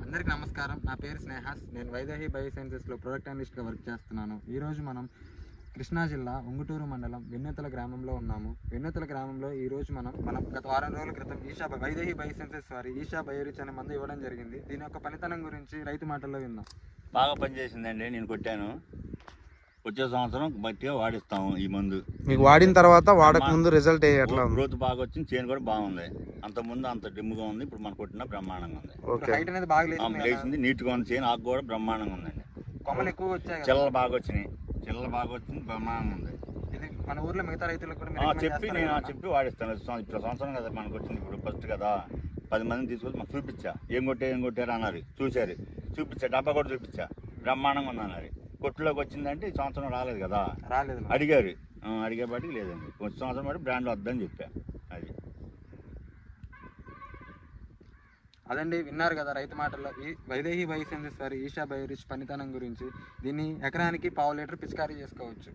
అందరికీ నమస్కారం. నా పేరు స్నేహాస్. నేను వైదేహి బయోసైన్సెస్లో ప్రొడక్ట్ అనలిస్ట్గా వర్క్ చేస్తున్నాను. ఈరోజు మనం కృష్ణా జిల్లా ఉంగుటూరు మండలం వెన్నెతల గ్రామంలో ఉన్నాము. వెన్నెతల గ్రామంలో ఈరోజు మనం గత వారం రోజుల క్రితం వైదేహి బయోసైన్సెస్ వారి ఈషా బయోరిచ్ అనే మందు ఇవ్వడం జరిగింది. దీని యొక్క పనితనం గురించి రైతు మాటల్లో విందాం. బాగా పనిచేసిందండి. నేను కొట్టాను. వచ్చే సంవత్సరం గట్టిగా వాడిస్తాము ఈ మందు. మీకు వాడిన తర్వాత వాడక ముందు రిజల్ట్ ఎట్లా ఉంది? గ్రోత్ బాగా వచ్చింది, చేను కూడా బాగుంది. అంత ముందు అంత డిమ్గా ఉంది, ఇప్పుడు మనం కొట్టిన బ్రహ్మాండంగా ఉంది. హైట్ అనేది బాగా లేచింది, నీట్గా ఉంది. చేను ఆకు కూడా బ్రహ్మాండంగా ఉందండి. కొమ్మలు ఎక్కువ వచ్చాయి, చిల్లలు బాగా వచ్చినాయి, వచ్చింది, బ్రహ్మాండంగా ఉంది. ఇది మన ఊర్లో మిగతా రైతులకు కూడా చెప్పి వాడిస్తాను. ఇప్పుడు సంవత్సరం కదా మనకు వచ్చింది, ఇప్పుడు ఫస్ట్ కదా 10 మందిని తీసుకొచ్చి మాకు చూపించా. ఏం కొట్టారు అన్నారు. చూపించా, డబ్బా కూడా చూపించా, బ్రహ్మాండంగా ఉంది అన్నారు. కొట్టులోకి వచ్చిందంటే ఈ సంవత్సరం రాలేదు కదా, అడిగేపాటికి లేదండి. వచ్చే సంవత్సరం బట్టి బ్రాండ్లో వద్దని చెప్పా. అదండి, విన్నారు కదా రైతు మాటల్లో ఈ వైదేహి బయోసైన్సెస్ వారి ఈషా బయోరిచ్ పనితనం గురించి. దీన్ని ఎకరానికి 1/2 లీటర్ పిచికారీ చేసుకోవచ్చు.